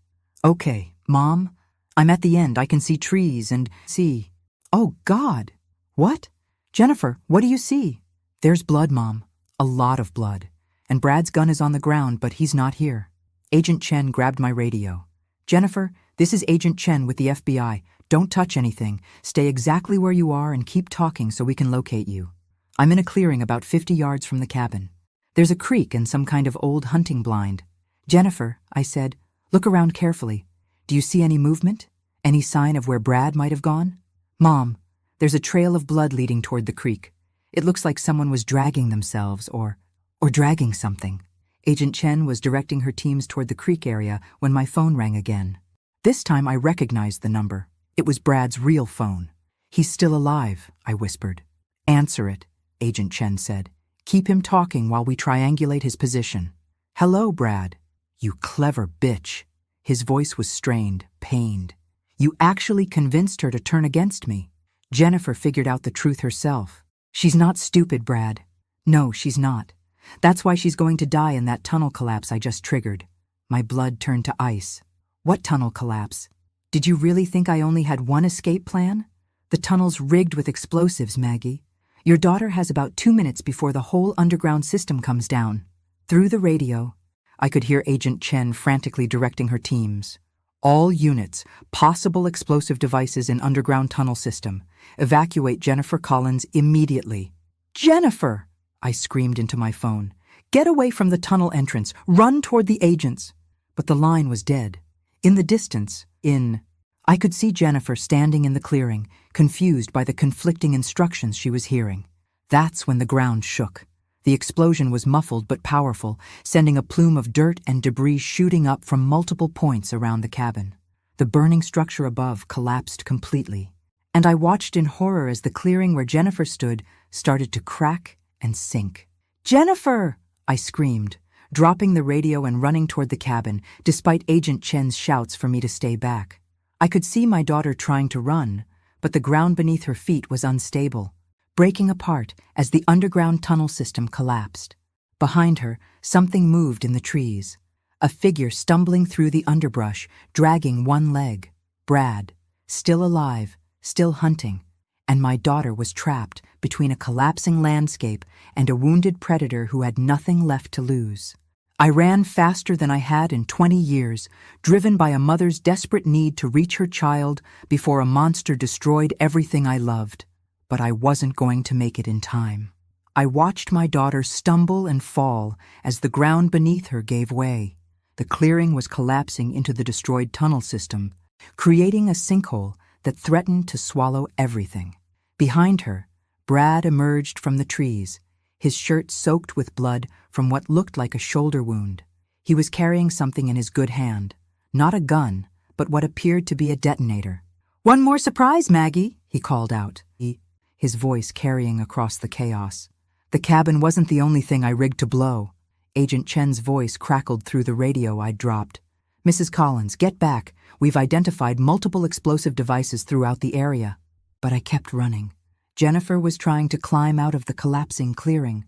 Okay, Mom, I'm at the end. I can see trees and see. Oh, God! What? Jennifer, what do you see? There's blood, Mom. A lot of blood. And Brad's gun is on the ground, but he's not here. Agent Chen grabbed my radio. Jennifer, this is Agent Chen with the FBI. Don't touch anything. Stay exactly where you are and keep talking so we can locate you. I'm in a clearing about 50 yards from the cabin. There's a creek and some kind of old hunting blind. Jennifer, I said, look around carefully. Do you see any movement? Any sign of where Brad might have gone? Mom, there's a trail of blood leading toward the creek. It looks like someone was dragging themselves or dragging something. Agent Chen was directing her teams toward the creek area when my phone rang again. This time I recognized the number. It was Brad's real phone. He's still alive, I whispered. Answer it, Agent Chen said. Keep him talking while we triangulate his position. Hello, Brad. You clever bitch. His voice was strained, pained. You actually convinced her to turn against me. Jennifer figured out the truth herself. She's not stupid, Brad. No, she's not. That's why she's going to die in that tunnel collapse I just triggered. My blood turned to ice. What tunnel collapse? Did you really think I only had one escape plan? The tunnel's rigged with explosives, Maggie. Your daughter has about 2 minutes before the whole underground system comes down. Through the radio, I could hear Agent Chen frantically directing her teams. All units, possible explosive devices in underground tunnel system. Evacuate Jennifer Collins immediately. Jennifer! I screamed into my phone. Get away from the tunnel entrance. Run toward the agents. But the line was dead. In the distance, I could see Jennifer standing in the clearing, confused by the conflicting instructions she was hearing. That's when the ground shook. The explosion was muffled but powerful, sending a plume of dirt and debris shooting up from multiple points around the cabin. The burning structure above collapsed completely, and I watched in horror as the clearing where Jennifer stood started to crack and sink. Jennifer! I screamed, dropping the radio and running toward the cabin, despite Agent Chen's shouts for me to stay back. I could see my daughter trying to run, but the ground beneath her feet was unstable, breaking apart as the underground tunnel system collapsed. Behind her, something moved in the trees. A figure stumbling through the underbrush, dragging one leg. Brad, still alive, still hunting, and my daughter was trapped between a collapsing landscape and a wounded predator who had nothing left to lose. I ran faster than I had in 20 years, driven by a mother's desperate need to reach her child before a monster destroyed everything I loved. But I wasn't going to make it in time. I watched my daughter stumble and fall as the ground beneath her gave way. The clearing was collapsing into the destroyed tunnel system, creating a sinkhole that threatened to swallow everything. Behind her, Brad emerged from the trees, his shirt soaked with blood from what looked like a shoulder wound. He was carrying something in his good hand, not a gun, but what appeared to be a detonator. "One more surprise, Maggie," he called out, his voice carrying across the chaos. The cabin wasn't the only thing I rigged to blow. Agent Chen's voice crackled through the radio I'd dropped. "Mrs. Collins, get back. We've identified multiple explosive devices throughout the area." But I kept running. Jennifer was trying to climb out of the collapsing clearing,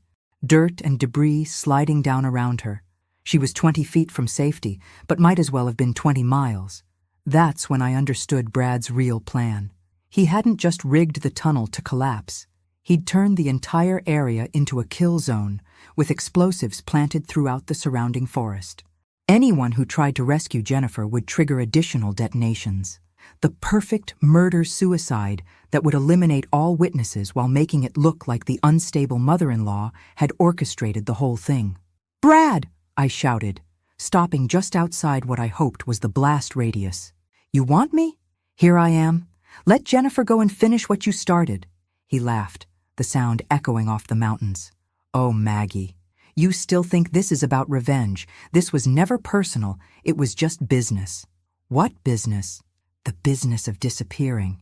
dirt and debris sliding down around her. She was 20 feet from safety, but might as well have been 20 miles. That's when I understood Brad's real plan. He hadn't just rigged the tunnel to collapse. He'd turned the entire area into a kill zone, with explosives planted throughout the surrounding forest. Anyone who tried to rescue Jennifer would trigger additional detonations. The perfect murder-suicide that would eliminate all witnesses while making it look like the unstable mother-in-law had orchestrated the whole thing. "Brad!" I shouted, stopping just outside what I hoped was the blast radius. "You want me? Here I am. Let Jennifer go and finish what you started." He laughed, the sound echoing off the mountains. "Oh, Maggie, you still think this is about revenge. This was never personal, it was just business." "What business?" "The business of disappearing.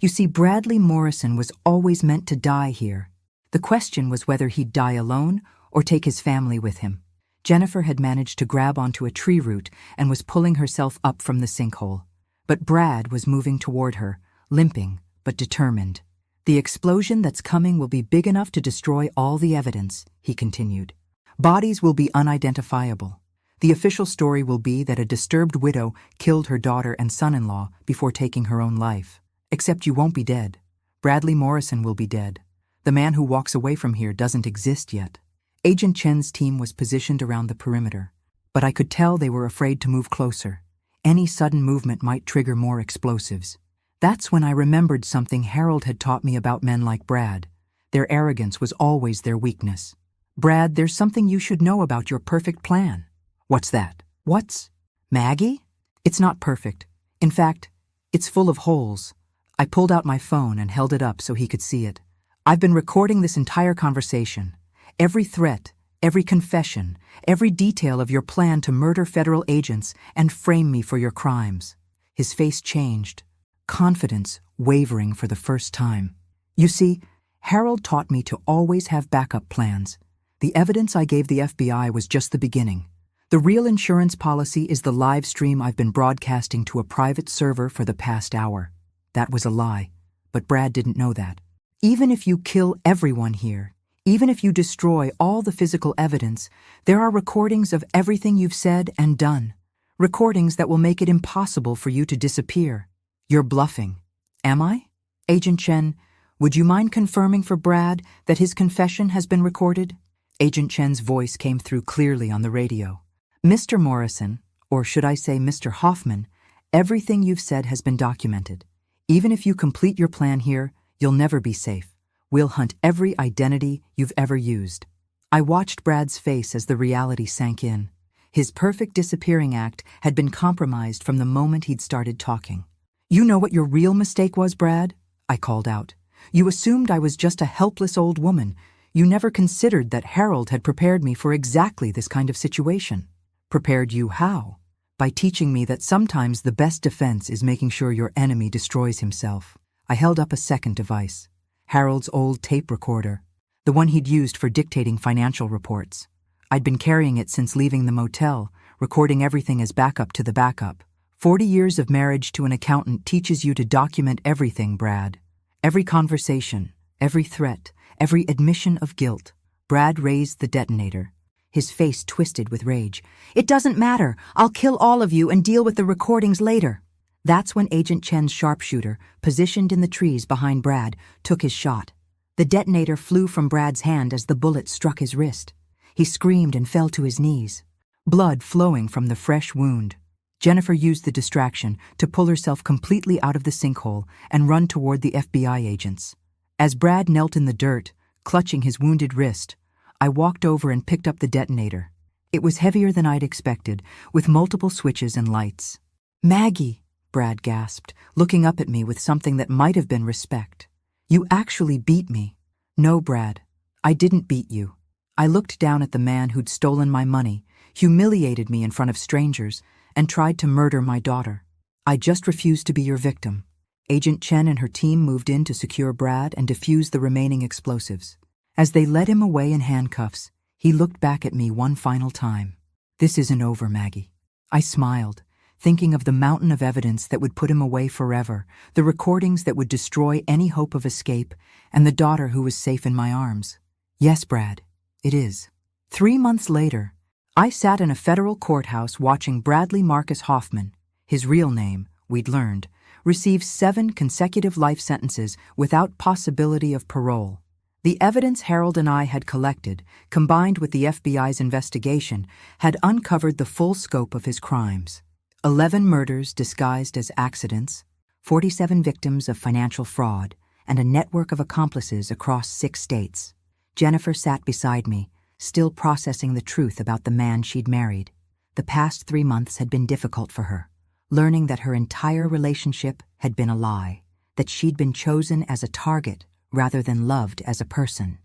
You see, Bradley Morrison was always meant to die here. The question was whether he'd die alone or take his family with him." Jennifer had managed to grab onto a tree root and was pulling herself up from the sinkhole. But Brad was moving toward her, limping but determined. "The explosion that's coming will be big enough to destroy all the evidence," he continued. "Bodies will be unidentifiable. The official story will be that a disturbed widow killed her daughter and son-in-law before taking her own life. Except you won't be dead. Bradley Morrison will be dead. The man who walks away from here doesn't exist yet." Agent Chen's team was positioned around the perimeter, but I could tell they were afraid to move closer. Any sudden movement might trigger more explosives. That's when I remembered something Harold had taught me about men like Brad. Their arrogance was always their weakness. "Brad, there's something you should know about your perfect plan." "What's that?" "What's? Maggie? It's not perfect. In fact, it's full of holes." I pulled out my phone and held it up so he could see it. "I've been recording this entire conversation. Every threat, every confession, every detail of your plan to murder federal agents and frame me for your crimes." His face changed, confidence wavering for the first time. "You see, Harold taught me to always have backup plans. The evidence I gave the FBI was just the beginning. The real insurance policy is the live stream I've been broadcasting to a private server for the past hour." That was a lie, but Brad didn't know that. "Even if you kill everyone here, even if you destroy all the physical evidence, there are recordings of everything you've said and done. Recordings that will make it impossible for you to disappear." "You're bluffing." "Am I? Agent Chen, would you mind confirming for Brad that his confession has been recorded?" Agent Chen's voice came through clearly on the radio. "Mr. Morrison, or should I say Mr. Hoffman, everything you've said has been documented. Even if you complete your plan here, you'll never be safe. We'll hunt every identity you've ever used." I watched Brad's face as the reality sank in. His perfect disappearing act had been compromised from the moment he'd started talking. "You know what your real mistake was, Brad?" I called out. "You assumed I was just a helpless old woman. You never considered that Harold had prepared me for exactly this kind of situation." "Prepared you how?" "By teaching me that sometimes the best defense is making sure your enemy destroys himself." I held up a second device. Harold's old tape recorder, the one he'd used for dictating financial reports. I'd been carrying it since leaving the motel, recording everything as backup to the backup. 40 years of marriage to an accountant teaches you to document everything, Brad. Every conversation, every threat, every admission of guilt. Brad raised the detonator, his face twisted with rage. "It doesn't matter. I'll kill all of you and deal with the recordings later." That's when Agent Chen's sharpshooter, positioned in the trees behind Brad, took his shot. The detonator flew from Brad's hand as the bullet struck his wrist. He screamed and fell to his knees, blood flowing from the fresh wound. Jennifer used the distraction to pull herself completely out of the sinkhole and run toward the FBI agents. As Brad knelt in the dirt, clutching his wounded wrist, I walked over and picked up the detonator. It was heavier than I'd expected, with multiple switches and lights. "Maggie," Brad gasped, looking up at me with something that might have been respect. "You actually beat me." "No, Brad, I didn't beat you." I looked down at the man who'd stolen my money, humiliated me in front of strangers, and tried to murder my daughter. "I just refused to be your victim." Agent Chen and her team moved in to secure Brad and defuse the remaining explosives. As they led him away in handcuffs, he looked back at me one final time. "This isn't over, Maggie." I smiled, thinking of the mountain of evidence that would put him away forever, the recordings that would destroy any hope of escape, and the daughter who was safe in my arms. Yes, Brad, it is. 3 months later, I sat in a federal courthouse watching Bradley Marcus Hoffman, his real name, we'd learned, receive 7 consecutive life sentences without possibility of parole. The evidence Harold and I had collected, combined with the FBI's investigation, had uncovered the full scope of his crimes. 11 murders disguised as accidents, 47 victims of financial fraud, and a network of accomplices across 6 states. Jennifer sat beside me, still processing the truth about the man she'd married. The past 3 months had been difficult for her, learning that her entire relationship had been a lie, that she'd been chosen as a target rather than loved as a person,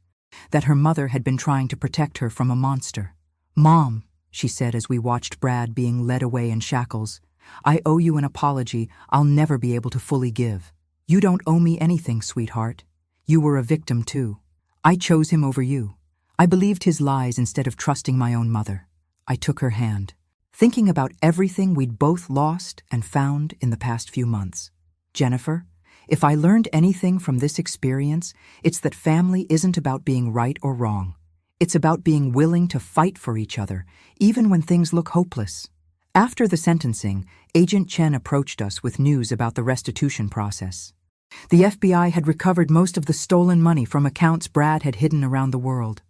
that her mother had been trying to protect her from a monster. "Mom," she said as we watched Brad being led away in shackles, "I owe you an apology I'll never be able to fully give. You don't owe me anything, sweetheart. You were a victim too. I chose him over you. I believed his lies instead of trusting my own mother." I took her hand, thinking about everything we'd both lost and found in the past few months. "Jennifer, if I learned anything from this experience, it's that family isn't about being right or wrong. It's about being willing to fight for each other, even when things look hopeless." After the sentencing, Agent Chen approached us with news about the restitution process. The FBI had recovered most of the stolen money from accounts Brad had hidden around the world.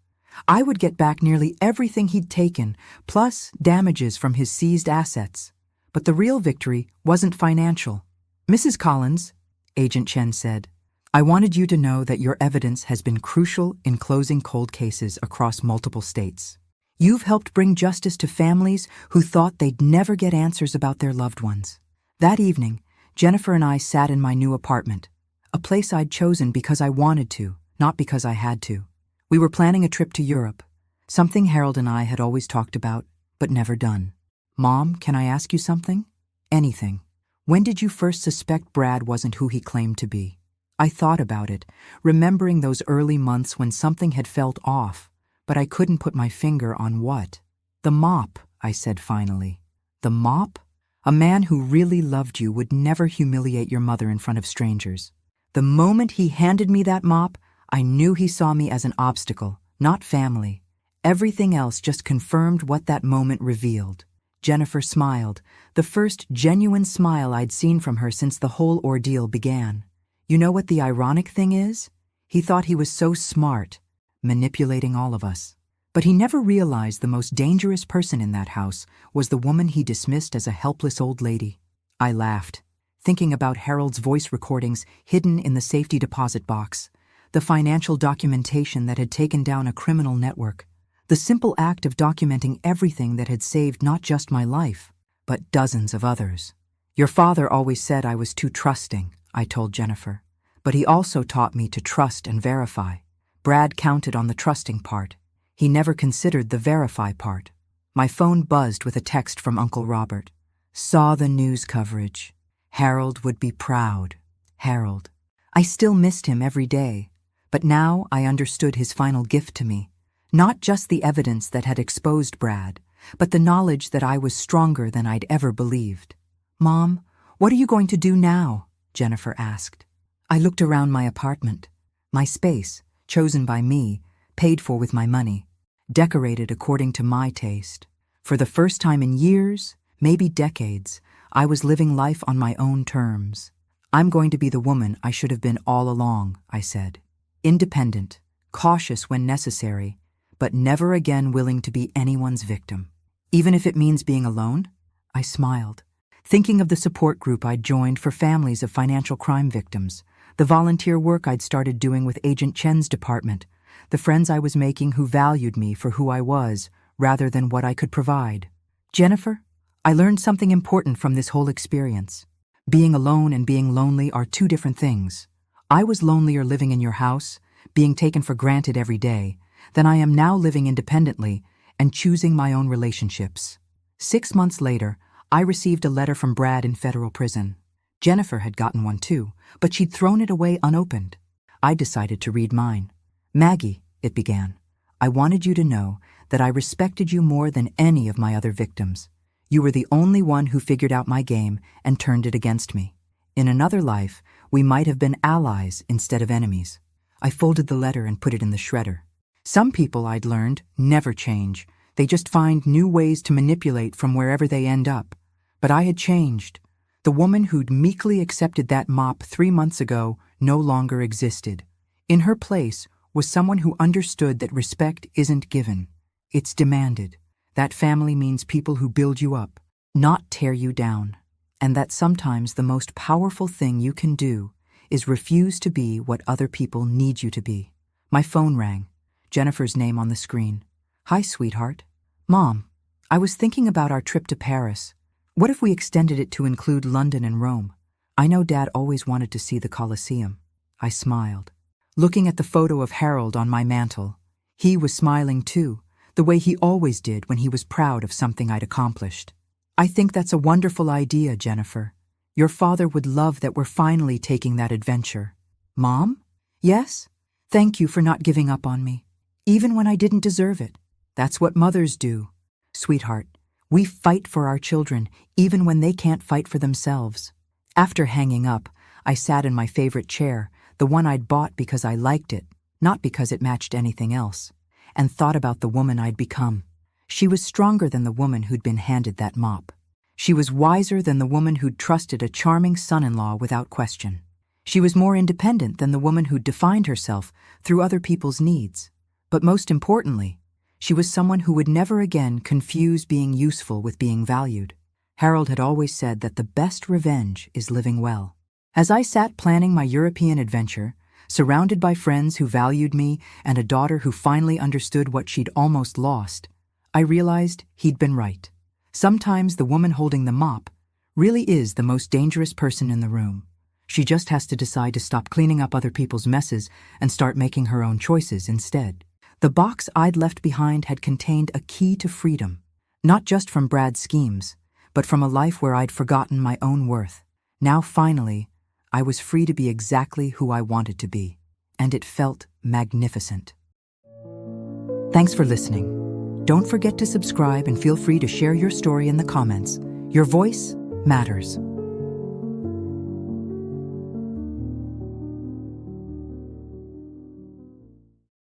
I would get back nearly everything he'd taken, plus damages from his seized assets. But the real victory wasn't financial. "Mrs. Collins," Agent Chen said, "I wanted you to know that your evidence has been crucial in closing cold cases across multiple states. You've helped bring justice to families who thought they'd never get answers about their loved ones." That evening, Jennifer and I sat in my new apartment, a place I'd chosen because I wanted to, not because I had to. We were planning a trip to Europe, something Harold and I had always talked about, but never done. "Mom, can I ask you something?" "Anything." "When did you first suspect Brad wasn't who he claimed to be?" I thought about it, remembering those early months when something had felt off, but I couldn't put my finger on what. "The mop," I said finally. "The mop? A man who really loved you would never humiliate your mother in front of strangers. The moment he handed me that mop, I knew he saw me as an obstacle, not family. Everything else just confirmed what that moment revealed." Jennifer smiled, the first genuine smile I'd seen from her since the whole ordeal began. "You know what the ironic thing is? He thought he was so smart, manipulating all of us. But he never realized the most dangerous person in that house was the woman he dismissed as a helpless old lady." I laughed, thinking about Harold's voice recordings hidden in the safety deposit box, the financial documentation that had taken down a criminal network, the simple act of documenting everything that had saved not just my life, but dozens of others. "Your father always said I was too trusting," I told Jennifer, "but he also taught me to trust and verify. Brad counted on the trusting part. He never considered the verify part." My phone buzzed with a text from Uncle Robert. "Saw the news coverage. Harold would be proud." Harold. I still missed him every day, but now I understood his final gift to me. Not just the evidence that had exposed Brad, but the knowledge that I was stronger than I'd ever believed. "Mom, what are you going to do now?" Jennifer asked. I looked around my apartment. My space, chosen by me, paid for with my money, decorated according to my taste. For the first time in years, maybe decades, I was living life on my own terms. "I'm going to be the woman I should have been all along," I said. "Independent, cautious when necessary, but never again willing to be anyone's victim. Even if it means being alone?" I smiled, thinking of the support group I'd joined for families of financial crime victims, the volunteer work I'd started doing with Agent Chen's department, the friends I was making who valued me for who I was rather than what I could provide. "Jennifer, I learned something important from this whole experience. Being alone and being lonely are two different things. I was lonelier living in your house, being taken for granted every day, than I am now living independently and choosing my own relationships." 6 months later, I received a letter from Brad in federal prison. Jennifer had gotten one too, but she'd thrown it away unopened. I decided to read mine. "Maggie," it began, "I wanted you to know that I respected you more than any of my other victims. You were the only one who figured out my game and turned it against me. In another life, we might have been allies instead of enemies. I folded the letter and put it in the shredder. Some people, I'd learned, never change. They just find new ways to manipulate from wherever they end up. But I had changed. The woman who'd meekly accepted that mop 3 months ago no longer existed. In her place was someone who understood that respect isn't given. It's demanded. That family means people who build you up, not tear you down. And that sometimes the most powerful thing you can do is refuse to be what other people need you to be. My phone rang. Jennifer's name on the screen. "Hi, sweetheart." "Mom, I was thinking about our trip to Paris. What if we extended it to include London and Rome? I know Dad always wanted to see the Colosseum." I smiled, looking at the photo of Harold on my mantle. He was smiling too, the way he always did when he was proud of something I'd accomplished. "I think that's a wonderful idea, Jennifer. Your father would love that we're finally taking that adventure." "Mom?" "Yes? Thank you for not giving up on me, even when I didn't deserve it. That's what mothers do. Sweetheart, we fight for our children, even when they can't fight for themselves." After hanging up, I sat in my favorite chair, the one I'd bought because I liked it, not because it matched anything else, and thought about the woman I'd become. She was stronger than the woman who'd been handed that mop. She was wiser than the woman who'd trusted a charming son-in-law without question. She was more independent than the woman who'd defined herself through other people's needs. But most importantly, she was someone who would never again confuse being useful with being valued. Harold had always said that the best revenge is living well. As I sat planning my European adventure, surrounded by friends who valued me and a daughter who finally understood what she'd almost lost, I realized he'd been right. Sometimes the woman holding the mop really is the most dangerous person in the room. She just has to decide to stop cleaning up other people's messes and start making her own choices instead. The box I'd left behind had contained a key to freedom, not just from Brad's schemes, but from a life where I'd forgotten my own worth. Now finally, I was free to be exactly who I wanted to be, and it felt magnificent. Thanks for listening. Don't forget to subscribe and feel free to share your story in the comments. Your voice matters.